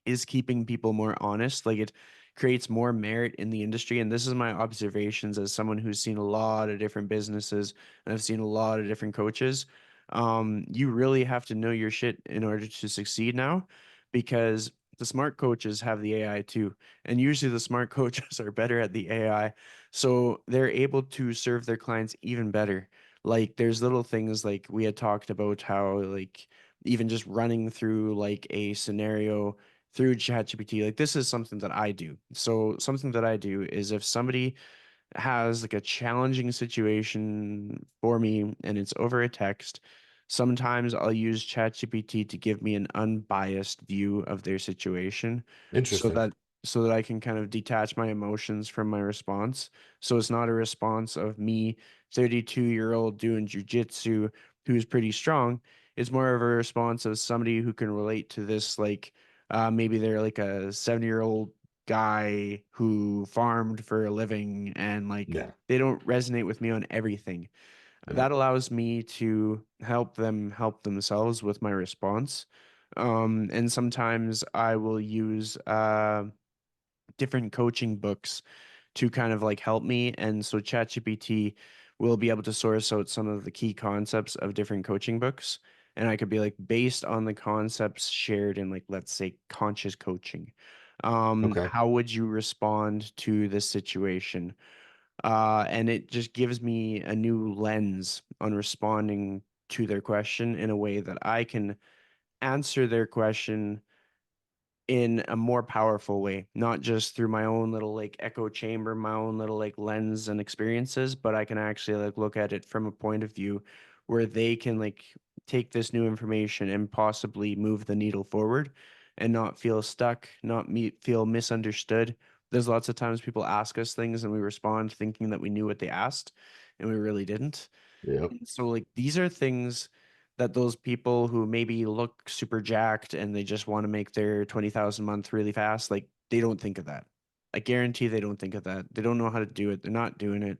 [SPEAKER 1] is keeping people more honest. Like it creates more merit in the industry. And this is my observations as someone who's seen a lot of different businesses and I've seen a lot of different coaches. You really have to know your shit in order to succeed now because the smart coaches have the AI too. And usually the smart coaches are better at the AI. So they're able to serve their clients even better. Like there's little things like we had talked about how like even just running through like a scenario through ChatGPT. Like this is something that I do. So something that I do is if somebody has like a challenging situation for me and it's over a text, sometimes I'll use ChatGPT to give me an unbiased view of their situation so
[SPEAKER 2] Interesting.
[SPEAKER 1] that I can kind of detach my emotions from my response. So it's not a response of me, 32-year-old doing jujitsu who's pretty strong. It's more of a response of somebody who can relate to this like maybe they're like a 70-year-old guy who farmed for a living and like
[SPEAKER 2] Yeah.
[SPEAKER 1] they don't resonate with me on everything.
[SPEAKER 2] Yeah.
[SPEAKER 1] That allows me to help them help themselves with my response. And sometimes I will use different coaching books to kind of like help me. And so ChatGPT will be able to source out some of the key concepts of different coaching books. And I could be like, based on the concepts shared in like, let's say conscious coaching,
[SPEAKER 2] Okay.
[SPEAKER 1] how would you respond to this situation? And it just gives me a new lens on responding to their question in a way that I can answer their question in a more powerful way, not just through my own little like echo chamber, my own little like lens and experiences, but I can actually like look at it from a point of view where they can like take this new information and possibly move the needle forward and not feel stuck, not feel misunderstood. There's lots of times people ask us things and we respond thinking that we knew what they asked and we really didn't.
[SPEAKER 2] Yep.
[SPEAKER 1] So like these are things that those people who maybe look super jacked and they just want to make their 20,000 a month really fast, like they don't think of that. I guarantee they don't think of that. They don't know how to do it. They're not doing it.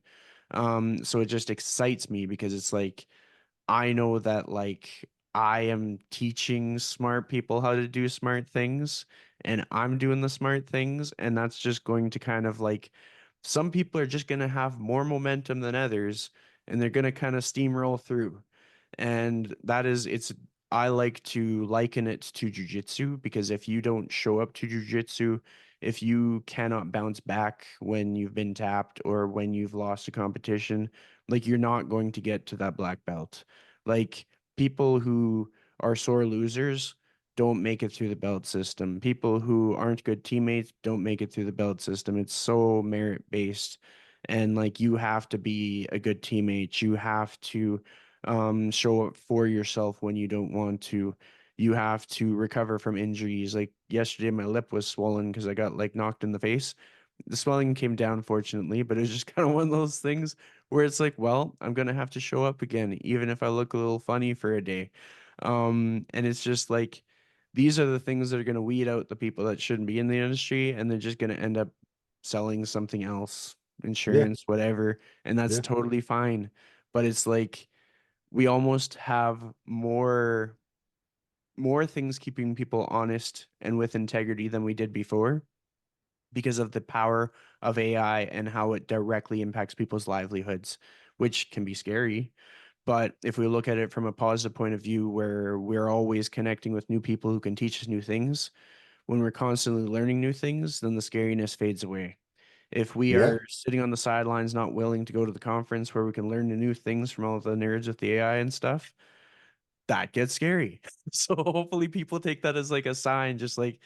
[SPEAKER 1] So it just excites me because it's like I know that like I am teaching smart people how to do smart things and I'm doing the smart things and that's just going to kind of like some people are just going to have more momentum than others and they're going to kind of steamroll through. And that is it's I like to liken it to jujitsu because if you don't show up to jujitsu, if you cannot bounce back when you've been tapped or when you've lost a competition, like you're not going to get to that black belt. Like people who are sore losers, don't make it through the belt system. People who aren't good teammates don't make it through the belt system. It's so merit based. And like you have to be a good teammate. You have to show up for yourself when you don't want to. You have to recover from injuries. Like yesterday, my lip was swollen because I got like knocked in the face. The swelling came down fortunately, but it was just kind of one of those things where it's like, well, I'm gonna have to show up again, even if I look a little funny for a day. And it's just like these are the things that are gonna weed out the people that shouldn't be in the industry, and they're just gonna end up selling something else,
[SPEAKER 2] Yeah.
[SPEAKER 1] insurance, whatever, and that's
[SPEAKER 2] Yeah.
[SPEAKER 1] totally fine. But it's like we almost have more things keeping people honest and with integrity than we did before because of the power of AI and how it directly impacts people's livelihoods, which can be scary. But if we look at it from a positive point of view, where we're always connecting with new people who can teach us new things, when we're constantly learning new things, then the scariness fades away. If we
[SPEAKER 2] Yeah.
[SPEAKER 1] are sitting on the sidelines, not willing to go to the conference where we can learn the new things from all the nerds with the AI and stuff, that gets scary. So hopefully people take that as like a sign, just like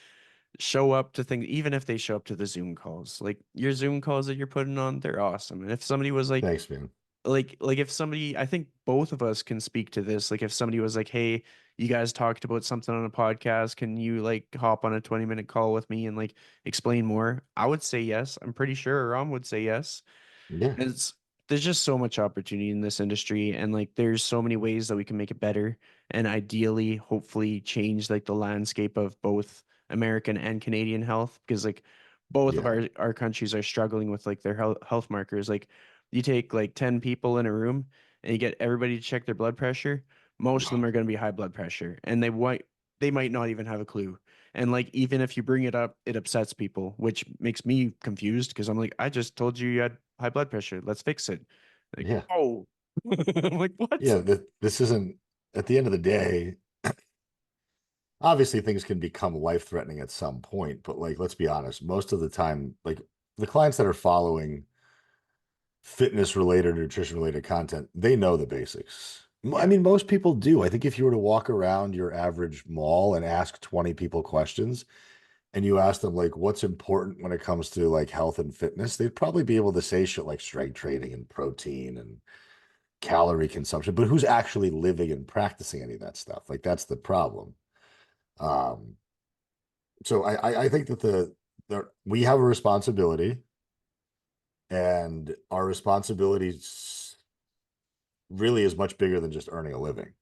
[SPEAKER 1] show up to things, even if they show up to the Zoom calls. Like your Zoom calls that you're putting on, they're awesome. And if somebody was
[SPEAKER 2] Thanks, man.
[SPEAKER 1] like if somebody, I think both of us can speak to this. Like if somebody was like, "Hey, you guys talked about something on a podcast, can you like hop on a 20-minute call with me and like explain more?" I would say yes. I'm pretty sure Ram would say yes.
[SPEAKER 2] Yeah.
[SPEAKER 1] It's there's just so much opportunity in this industry, and like there's so many ways that we can make it better and ideally hopefully change like the landscape of both American and Canadian health, because like both of
[SPEAKER 2] Yeah.
[SPEAKER 1] our countries are struggling with like their health markers. Like you take like 10 people in a room and you get everybody to check their blood pressure, most of them are going to be high blood pressure, and they might not even have a clue. And like even if you bring it up, it upsets people, which makes me confused because I'm like, I just told you you had high blood pressure. Let's fix it. Like,
[SPEAKER 2] Yeah.
[SPEAKER 1] oh, I'm like, what?
[SPEAKER 2] Yeah. This isn't, at the end of the day, obviously things can become life threatening at some point, but like, let's be honest, most of the time, like the clients that are following fitness related, nutrition related content, they know the basics. I
[SPEAKER 1] Yeah.
[SPEAKER 2] mean, most people do. I think if you were to walk around your average mall and ask 20 people questions and you ask them like what's important when it comes to like health and fitness, they'd probably be able to say shit like strength training and protein and calorie consumption, but who's actually living and practicing any of that stuff? Like that's the problem. Um, so I think that we have a responsibility, and our responsibility really is much bigger than just earning a living.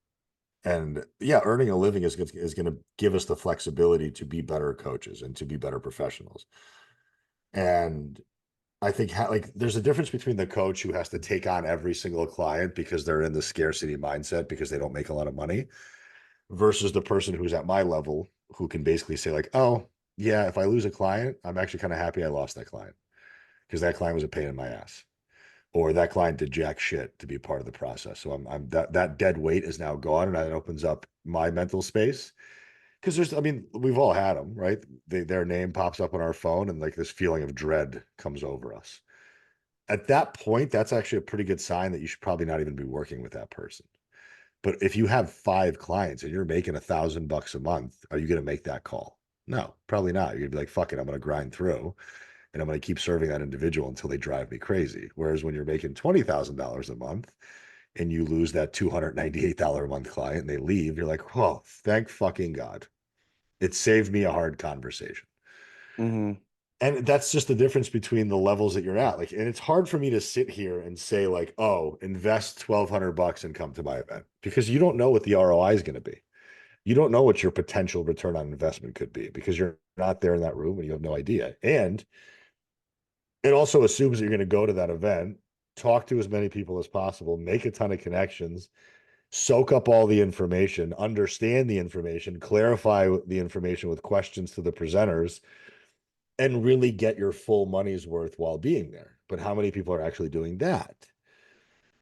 [SPEAKER 2] And yeah, earning a living is going to give us the flexibility to be better coaches and to be better professionals. And I think like there's a difference between the coach who has to take on every single client because they're in the scarcity mindset because they don't make a lot of money versus the person who's at my level who can basically say like, oh yeah, if I lose a client, I'm actually kind of happy I lost that client because that client was a pain in my ass, or that client did jack shit to be part of the process. So I'm that dead weight is now gone, and that opens up my mental space because I mean, we've all had them, right? Their name pops up on our phone, and like this feeling of dread comes over us. At that point, that's actually a pretty good sign that you should probably not even be working with that person. But if you have 5 clients and you're making $1,000 a month, are you going to make that call? No, probably not. You're gonna be like, fuck it, I'm going to grind through and I'm going to keep serving that individual until they drive me crazy. Whereas when you're making $20,000 a month and you lose that $298 a month client and they leave, you're like, oh, thank fucking God. It saved me a hard conversation.
[SPEAKER 1] Hmm.
[SPEAKER 2] And that's just the difference between the levels that you're at. Like, and it's hard for me to sit here and say, like, oh, invest $1,200 and come to my event because you don't know what the ROI is going to be. You don't know what your potential return on investment could be because you're not there in that room and you have no idea. And it also assumes that you're going to go to that event, talk to as many people as possible, make a ton of connections, soak up all the information, understand the information, clarify the information with questions to the presenters, and really get your full money's worth while being there. But how many people are actually doing that?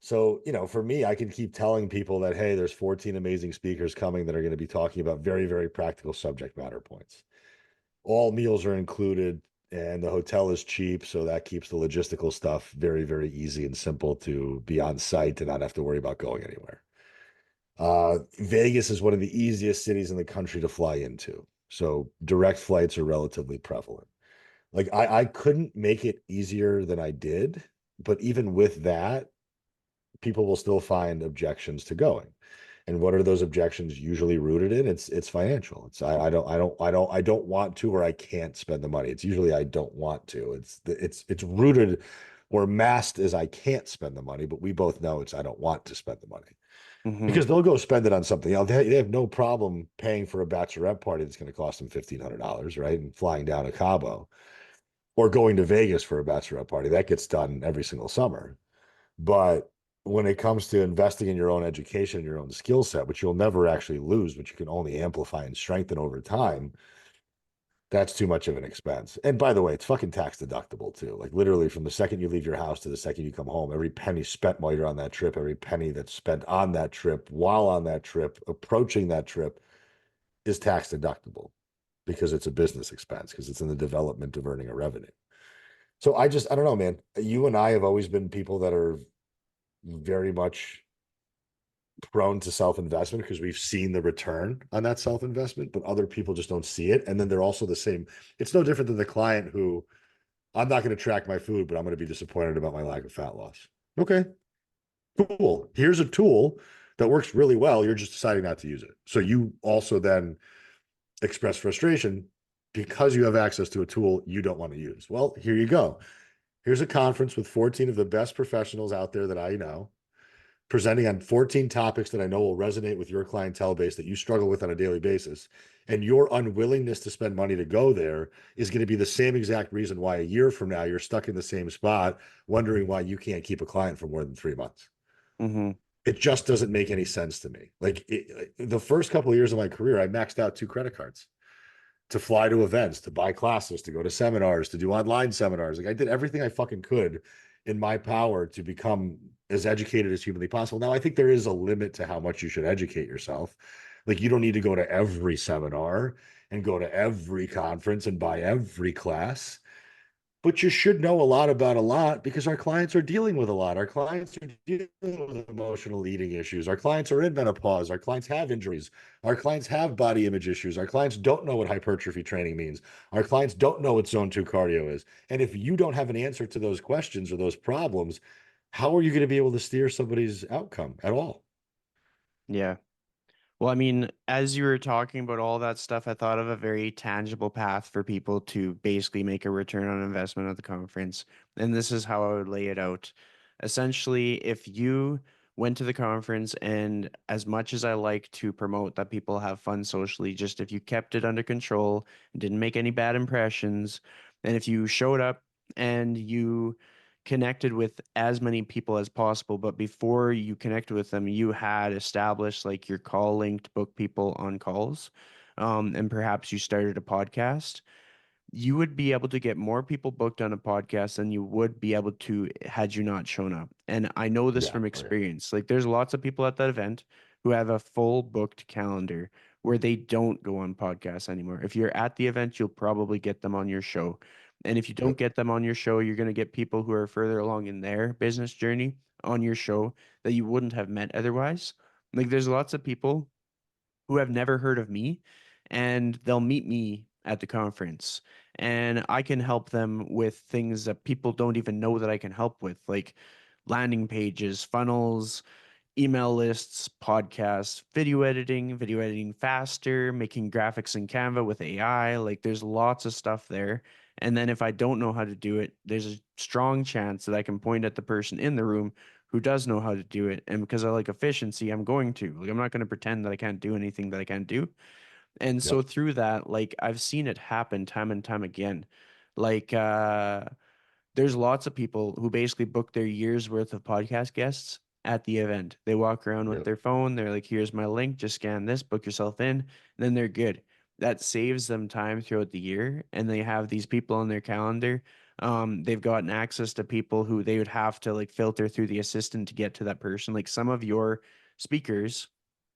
[SPEAKER 2] So, for me, I can keep telling people that, hey, there's 14 amazing speakers coming that are going to be talking about very, very practical subject matter points. All meals are included and the hotel is cheap. So that keeps the logistical stuff very, very easy and simple to be on site and not have to worry about going anywhere. Vegas is one of the easiest cities in the country to fly into. So direct flights are relatively prevalent. Like I couldn't make it easier than I did, but even with that, people will still find objections to going. And what are those objections usually rooted in? It's financial. It's I don't want to, or I can't spend the money. It's usually I don't want to. It's rooted or masked as I can't spend the money, but we both know it's I don't want to spend the money.
[SPEAKER 1] Mm-hmm.
[SPEAKER 2] Because they'll go spend it on something else. They have no problem paying for a bachelorette party that's going to cost them $1,500, right? And flying down to Cabo or going to Vegas for a bachelorette party. That gets done every single summer. But when it comes to investing in your own education, your own skill set, which you'll never actually lose, but you can only amplify and strengthen over time, that's too much of an expense. And by the way, it's fucking tax deductible too. Like literally from the second you leave your house to the second you come home, every penny spent while you're on that trip, every penny that's spent on that trip, while on that trip, approaching that trip is tax deductible because it's a business expense, because it's in the development of earning a revenue. So I don't know, man. You and I have always been people that are very much prone to self-investment because we've seen the return on that self-investment, but other people just don't see it. And then they're also the same. It's no different than the client who I'm not going to track my food, but I'm going to be disappointed about my lack of fat loss. Okay, cool. Here's a tool that works really well. You're just deciding not to use it. So you also then express frustration because you have access to a tool you don't want to use. Well, here you go. Here's a conference with 14 of the best professionals out there that I know, presenting on 14 topics that I know will resonate with your clientele base that you struggle with on a daily basis. And your unwillingness to spend money to go there is going to be the same exact reason why a year from now you're stuck in the same spot, wondering why you can't keep a client for more than 3 months.
[SPEAKER 1] Mm-hmm.
[SPEAKER 2] It just doesn't make any sense to me. The first couple of years of my career, I maxed out 2 credit cards to fly to events, to buy classes, to go to seminars, to do online seminars. Like I did everything I fucking could in my power to become as educated as humanly possible. Now, I think there is a limit to how much you should educate yourself. Like you don't need to go to every seminar and go to every conference and buy every class, but you should know a lot about a lot because our clients are dealing with a lot. Our clients are dealing with emotional eating issues. Our clients are in menopause. Our clients have injuries. Our clients have body image issues. Our clients don't know what hypertrophy training means. Our clients don't know what zone 2 cardio is. And if you don't have an answer to those questions or those problems, how are you going to be able to steer somebody's outcome at all?
[SPEAKER 1] Yeah. Well, I mean, as you were talking about all that stuff, I thought of a very tangible path for people to basically make a return on investment at the conference. And this is how I would lay it out. Essentially, if you went to the conference, and as much as I like to promote that people have fun socially, just if you kept it under control, didn't make any bad impressions, and if you showed up and you connected with as many people as possible, but before you connected with them, you had established like your call linked book people on calls, and perhaps you started a podcast, you would be able to get more people booked on a podcast than you would be able to had you not shown up. And I know this
[SPEAKER 2] Yeah.
[SPEAKER 1] from
[SPEAKER 2] Oh, yeah.
[SPEAKER 1] experience. Like there's lots of people at that event who have a full booked calendar where they don't go on podcasts anymore. If you're at the event, you'll probably get them on your show. And if you don't
[SPEAKER 2] Yep.
[SPEAKER 1] get them on your show, you're going to get people who are further along in their business journey on your show that you wouldn't have met otherwise. Like there's lots of people who have never heard of me, and they'll meet me at the conference, and I can help them with things that people don't even know that I can help with, like landing pages, funnels, email lists, podcasts, video editing faster, making graphics in Canva with AI. Like there's lots of stuff there. And then if I don't know how to do it, there's a strong chance that I can point at the person in the room who does know how to do it. And because I like efficiency, I'm going to. Like I'm not going to pretend that I can't do anything that I can't do. And so
[SPEAKER 2] Yep.
[SPEAKER 1] through that, like I've seen it happen time and time again. Like there's lots of people who basically book their year's worth of podcast guests at the event. They walk around with
[SPEAKER 2] Yep.
[SPEAKER 1] their phone. They're like, here's my link. Just scan this, book yourself in. And then they're good. That saves them time throughout the year. And they have these people on their calendar. They've gotten access to people who they would have to like filter through the assistant to get to that person. Like some of your speakers,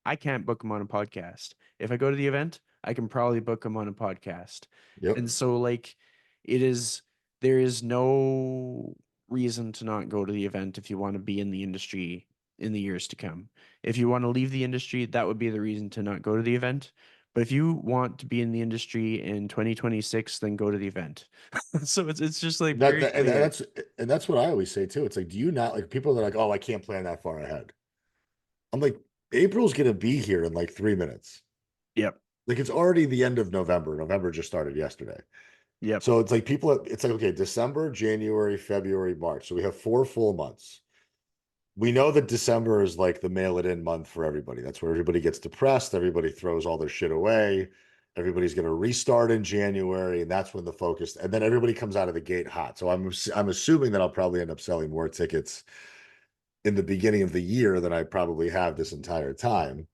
[SPEAKER 1] I can't book them on a podcast. If I go to the event, I can probably book them on a podcast.
[SPEAKER 2] Yep.
[SPEAKER 1] And so like it is there is no reason to not go to the event if you want to be in the industry in the years to come. If you want to leave the industry, that would be the reason to not go to the event. But if you want to be in the industry in 2026, then go to the event. So it's just like
[SPEAKER 2] That,
[SPEAKER 1] very
[SPEAKER 2] that
[SPEAKER 1] clear.
[SPEAKER 2] and that's what I always say too. It's like, do you not like people that are like, oh, I can't plan that far ahead. I'm like, April's gonna be here in like 3 minutes.
[SPEAKER 1] Yep.
[SPEAKER 2] Like it's already the end of November. November just started yesterday.
[SPEAKER 1] Yep.
[SPEAKER 2] So it's like it's like, okay, December, January, February, March. So we have 4 full months. We know that December is like the mail it in month for everybody. That's where everybody gets depressed. Everybody throws all their shit away. Everybody's going to restart in January, and that's when the focus. And then everybody comes out of the gate hot. So I'm assuming that I'll probably end up selling more tickets in the beginning of the year than I probably have this entire time.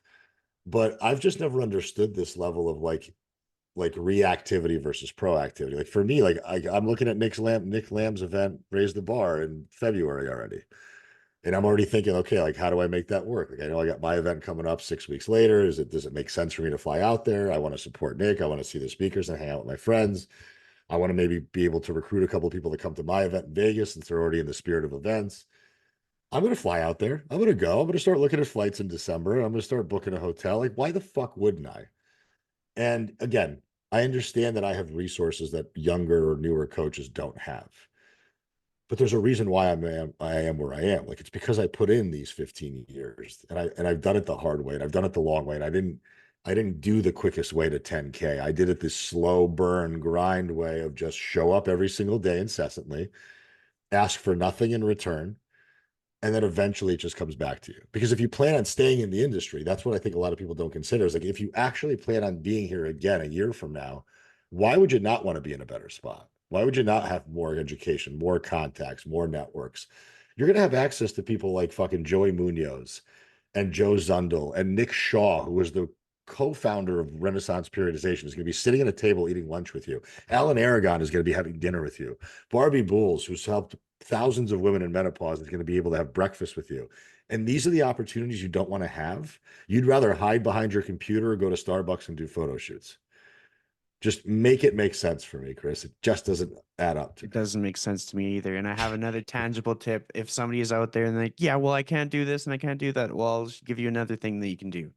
[SPEAKER 2] But I've just never understood this level of like reactivity versus proactivity. Like for me, like I'm looking at Nick Lamb's event, Raise the Bar in February already. And I'm already thinking, okay, like how do I make that work? Like I know I got my event coming up 6 weeks later. Does it make sense for me to fly out there? I want to support Nick. I want to see the speakers and hang out with my friends. I want to maybe be able to recruit a couple of people to come to my event in Vegas since they're already in the spirit of events. I'm going to fly out there. I'm going to go. I'm going to start looking at flights in December. I'm going to start booking a hotel. Like, why the fuck wouldn't I? And again, I understand that I have resources that younger or newer coaches don't have. But there's a reason why I am where I am. Like it's because I put in these 15 years and I've done it the hard way and I've done it the long way. And I didn't do the quickest way to 10K. I did it this slow burn grind way of just show up every single day incessantly, ask for nothing in return, and then eventually it just comes back to you. Because if you plan on staying in the industry, that's what I think a lot of people don't consider is like if you actually plan on being here again a year from now, why would you not want to be in a better spot? Why would you not have more education, more contacts, more networks? You're going to have access to people like fucking Joey Munoz and Joe Zundel and Nick Shaw, who was the co-founder of Renaissance Periodization, is going to be sitting at a table eating lunch with you. Alan Aragon is going to be having dinner with you. Barbie Bulls, who's helped thousands of women in menopause, is going to be able to have breakfast with you. And these are the opportunities you don't want to have. You'd rather hide behind your computer or go to Starbucks and do photo shoots. Just make it make sense for me, Chris. It just doesn't add up to
[SPEAKER 1] It
[SPEAKER 2] me.
[SPEAKER 1] doesn't make sense to me either. And I have another tangible tip. If somebody is out there and like, yeah, well, I can't do this and I can't do that, well, I'll just give you another thing that you can do.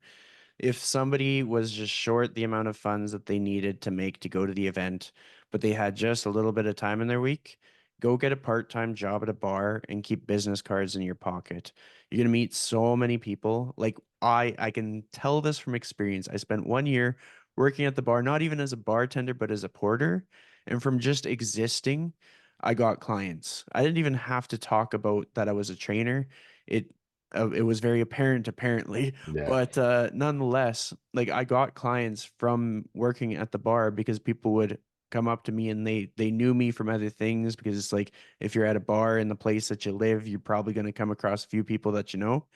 [SPEAKER 1] If somebody was just short the amount of funds that they needed to make to go to the event, but they had just a little bit of time in their week, go get a part-time job at a bar and keep business cards in your pocket. You're gonna meet so many people. Like I can tell this from experience. I spent 1 year working at the bar, not even as a bartender, but as a porter. And from just existing, I got clients. I didn't even have to talk about that I was a trainer. It was very apparent apparently,
[SPEAKER 2] Yeah.
[SPEAKER 1] but nonetheless, like I got clients from working at the bar because people would come up to me and they knew me from other things because it's like if you're at a bar in the place that you live, you're probably going to come across a few people that you know.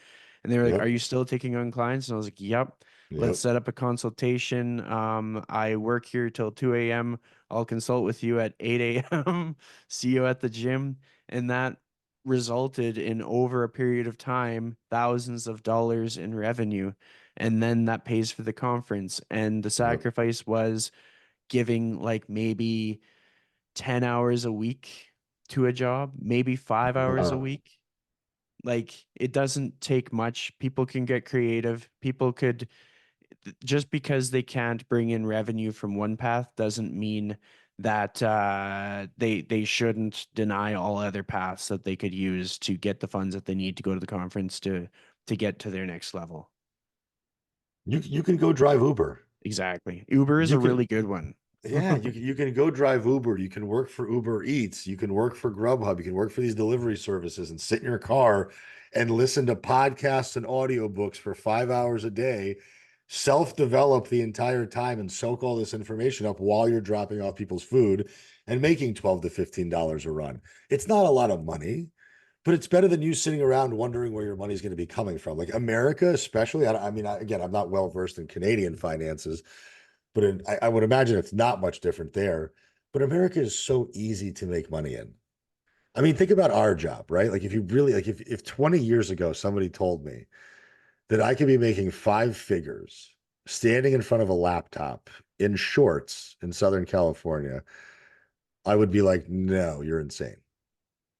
[SPEAKER 1] And they were like, "Are
[SPEAKER 2] Yep.
[SPEAKER 1] you still taking on clients?" And I was like, "Yep. Let's
[SPEAKER 2] Yep.
[SPEAKER 1] set up a consultation. I work here till 2 a.m. I'll consult with you at 8 a.m. See you at the gym." And that resulted in over a period of time thousands of dollars in revenue, and then that pays for the conference. And the
[SPEAKER 2] Yep.
[SPEAKER 1] sacrifice was giving like maybe 10 hours a week to a job, maybe 5 hours a
[SPEAKER 2] Uh,
[SPEAKER 1] week. Like it doesn't take much. People can get creative. People could, just because they can't bring in revenue from one path doesn't mean that they shouldn't deny all other paths that they could use to get the funds that they need to go to the conference to get to their next level.
[SPEAKER 2] you can go drive Uber.
[SPEAKER 1] Exactly. Uber is
[SPEAKER 2] You
[SPEAKER 1] a
[SPEAKER 2] can
[SPEAKER 1] really good one.
[SPEAKER 2] Yeah, you can go drive Uber. You can work for Uber Eats. You can work for Grubhub. You can work for these delivery services and sit in your car and listen to podcasts and audiobooks for 5 hours a day, self-develop the entire time and soak all this information up while you're dropping off people's food and making 12 to $15 a run. It's not a lot of money, but it's better than you sitting around wondering where your money's going to be coming from. Like America, especially, I mean, again, I'm not well versed in Canadian finances, but I would imagine it's not much different there. But America is so easy to make money in. I mean, think about our job, right? Like if you really like if 20 years ago somebody told me that I could be making 5 figures standing in front of a laptop in shorts in Southern California, I would be like, no, you're insane.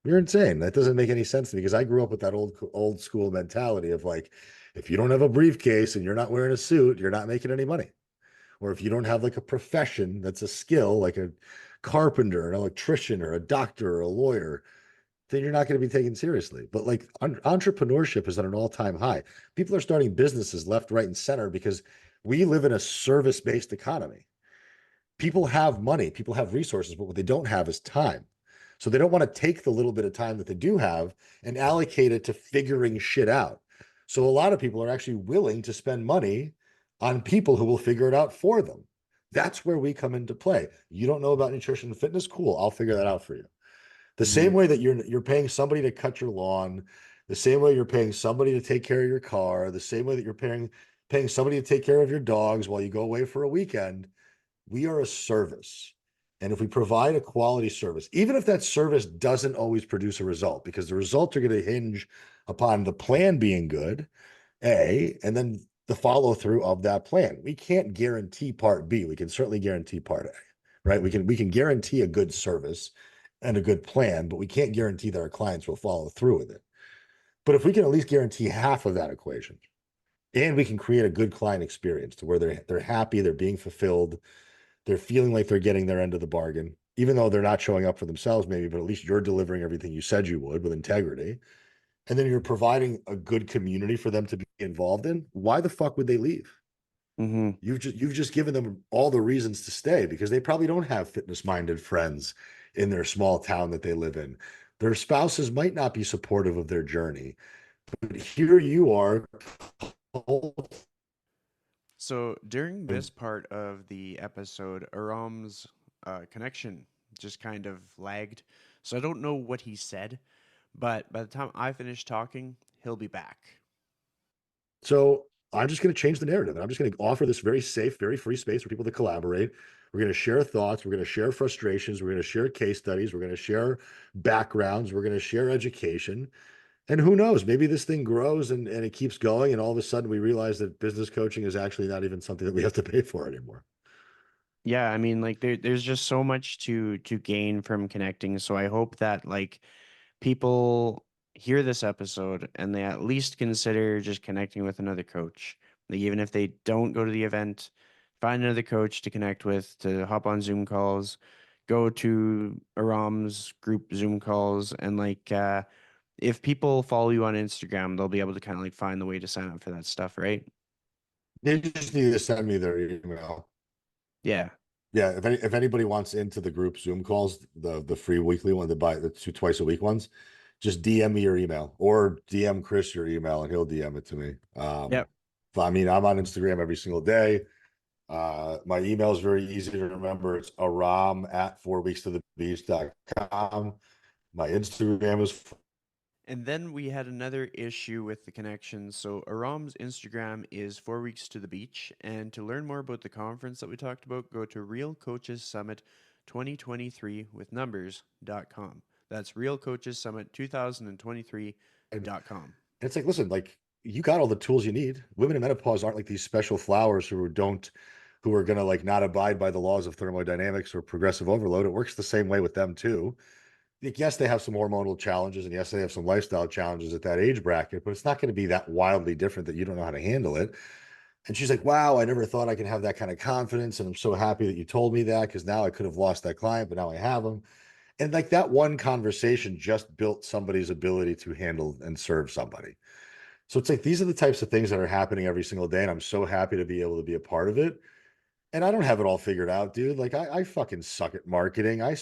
[SPEAKER 2] You're insane. That doesn't make any sense to me because I grew up with that old school mentality of like, if you don't have a briefcase and you're not wearing a suit, you're not making any money. Or if you don't have like a profession that's a skill, like a carpenter, an electrician, or a doctor, or a lawyer, then you're not going to be taken seriously. But like entrepreneurship is at an all-time high. People are starting businesses left, right, and center because we live in a service-based economy. People have money, people have resources, but what they don't have is time. So they don't want to take the little bit of time that they do have and allocate it to figuring shit out. So a lot of people are actually willing to spend money on people who will figure it out for them. That's where we come into play. You don't know about nutrition and fitness? Cool, I'll figure that out for you. The
[SPEAKER 1] Hmm.
[SPEAKER 2] same way that you're paying somebody to cut your lawn, the same way you're paying somebody to take care of your car, the same way that you're paying somebody to take care of your dogs while you go away for a weekend, we are a service. And if we provide a quality service, even if that service doesn't always produce a result, because the results are going to hinge upon the plan being good, A, and then the follow through of that plan. We can't guarantee part B. We can certainly guarantee part A, right? We can guarantee a good service and a good plan, but we can't guarantee that our clients will follow through with it. But if we can at least guarantee half of that equation, and we can create a good client experience to where they're happy, they're being fulfilled, they're feeling like they're getting their end of the bargain, even though they're not showing up for themselves, maybe, but at least you're delivering everything you said you would with integrity. And then you're providing a good community for them to be involved in. Why the fuck would they leave?
[SPEAKER 1] Hmm.
[SPEAKER 2] You've just given them all the reasons to stay because they probably don't have fitness minded friends in their small town that they live in. Their spouses might not be supportive of their journey, but here you are.
[SPEAKER 1] So during this part of the episode, Aram's connection just kind of lagged. So I don't know what he said, but by the time I finish talking, he'll be back.
[SPEAKER 2] So I'm just going to change the narrative. And I'm just going to offer this very safe, very free space for people to collaborate. We're going to share thoughts. We're going to share frustrations. We're going to share case studies. We're going to share backgrounds. We're going to share education. And who knows, maybe this thing grows and it keeps going. And all of a sudden we realize that business coaching is actually not even something that we have to pay for anymore.
[SPEAKER 1] Yeah, I mean, like there's just so much to gain from connecting. So I hope that like people hear this episode and they at least consider just connecting with another coach. Like even if they don't go to the event, find another coach to connect with, to hop on Zoom calls, go to Aram's group Zoom calls, and if people follow you on Instagram, they'll be able to kind of like find the way to sign up for that stuff, right?
[SPEAKER 2] They just need to send me their email.
[SPEAKER 1] Yeah.
[SPEAKER 2] Yeah, if anybody wants into the group Zoom calls, the free weekly one, the two twice a week ones, just DM me your email or DM Chris your email and he'll DM it to me.
[SPEAKER 1] Yep.
[SPEAKER 2] I mean, I'm on Instagram every single day. My email is very easy to remember. It's aram at 4weekstothebeach.com. My Instagram is
[SPEAKER 1] And then we had another issue with the connection. So Aram's Instagram is 4 weeks to the beach. And to learn more about the conference that we talked about, go to Real Coaches Summit 2023 with numbers.com. That's Real Coaches Summit
[SPEAKER 2] and
[SPEAKER 1] 2023.com.
[SPEAKER 2] it's like, listen, like you got all the tools you need. Women in menopause aren't like these special flowers who are gonna like not abide by the laws of thermodynamics or progressive overload. It works the same way with them too. Like, yes, they have some hormonal challenges, and yes, they have some lifestyle challenges at that age bracket, but it's not going to be that wildly different that you don't know how to handle it. And she's like, wow, I never thought I could have that kind of confidence. And I'm so happy that you told me that because now I could have lost that client, but now I have them. And like that one conversation just built somebody's ability to handle and serve somebody. So it's like these are the types of things that are happening every single day. And I'm so happy to be able to be a part of it. And I don't have it all figured out, dude. Like I fucking suck at marketing. I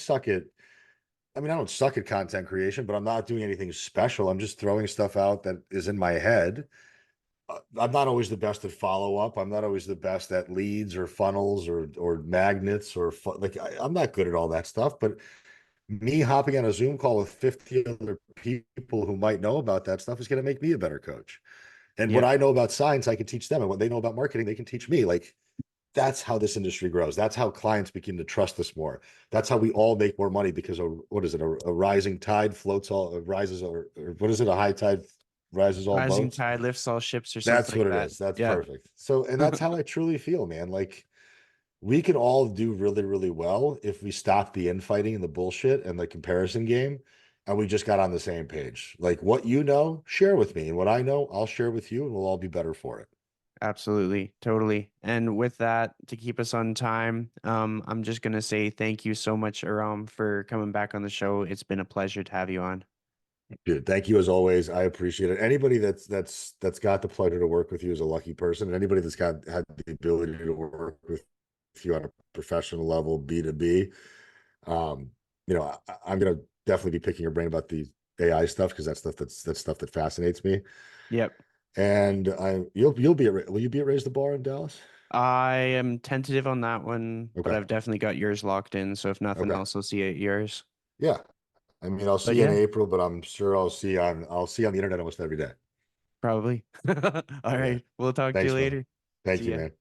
[SPEAKER 2] mean, I don't suck at content creation, but I'm not doing anything special. I'm just throwing stuff out that is in my head. I'm not always the best at follow up. I'm not always the best at leads or funnels or magnets like I'm not good at all that stuff. But me hopping on a Zoom call with 50 other people who might know about that stuff is going to make me a better coach. And what
[SPEAKER 1] Yep.
[SPEAKER 2] I know about science, I can teach them, and what they know about marketing, they can teach me. Like that's how this industry grows. That's how clients begin to trust us more. That's how we all make more money because what is it? A rising tide floats all rises or what is it? A high tide rises all
[SPEAKER 1] Rising
[SPEAKER 2] boats.
[SPEAKER 1] tide lifts all ships or something
[SPEAKER 2] That's
[SPEAKER 1] like
[SPEAKER 2] what it
[SPEAKER 1] that.
[SPEAKER 2] is. That's
[SPEAKER 1] Yeah.
[SPEAKER 2] perfect. So, and that's how I truly feel, man. Like we can all do really, really well if we stop the infighting and the bullshit and the comparison game and we just got on the same page. Like what you know, share with me, and what I know, I'll share with you, and we'll all be better for it.
[SPEAKER 1] Absolutely, totally. And with that, to keep us on time, I'm just gonna say thank you so much, Aram, for coming back on the show. It's been a pleasure to have you on.
[SPEAKER 2] Dude, thank you as always. I appreciate it. Anybody that's got the pleasure to work with you is a lucky person. And anybody that's got had the ability to work with you on a professional level, B2B, um, I'm gonna definitely be picking your brain about the AI stuff because that's stuff that fascinates me.
[SPEAKER 1] Yep.
[SPEAKER 2] And you'll be at will you be at Raise the Bar in Dallas?
[SPEAKER 1] I am tentative on that one, but
[SPEAKER 2] Okay.
[SPEAKER 1] I've definitely got yours locked in. So if nothing
[SPEAKER 2] Okay.
[SPEAKER 1] else, I'll see you at yours.
[SPEAKER 2] Yeah. I mean, I'll
[SPEAKER 1] But
[SPEAKER 2] see you in
[SPEAKER 1] yeah,
[SPEAKER 2] April, but I'm sure I'll see you on the internet almost every day.
[SPEAKER 1] probably. All
[SPEAKER 2] Yeah.
[SPEAKER 1] right. We'll talk to you
[SPEAKER 2] Thanks, brother.
[SPEAKER 1] later.
[SPEAKER 2] Thank
[SPEAKER 1] See
[SPEAKER 2] you,
[SPEAKER 1] ya.
[SPEAKER 2] man.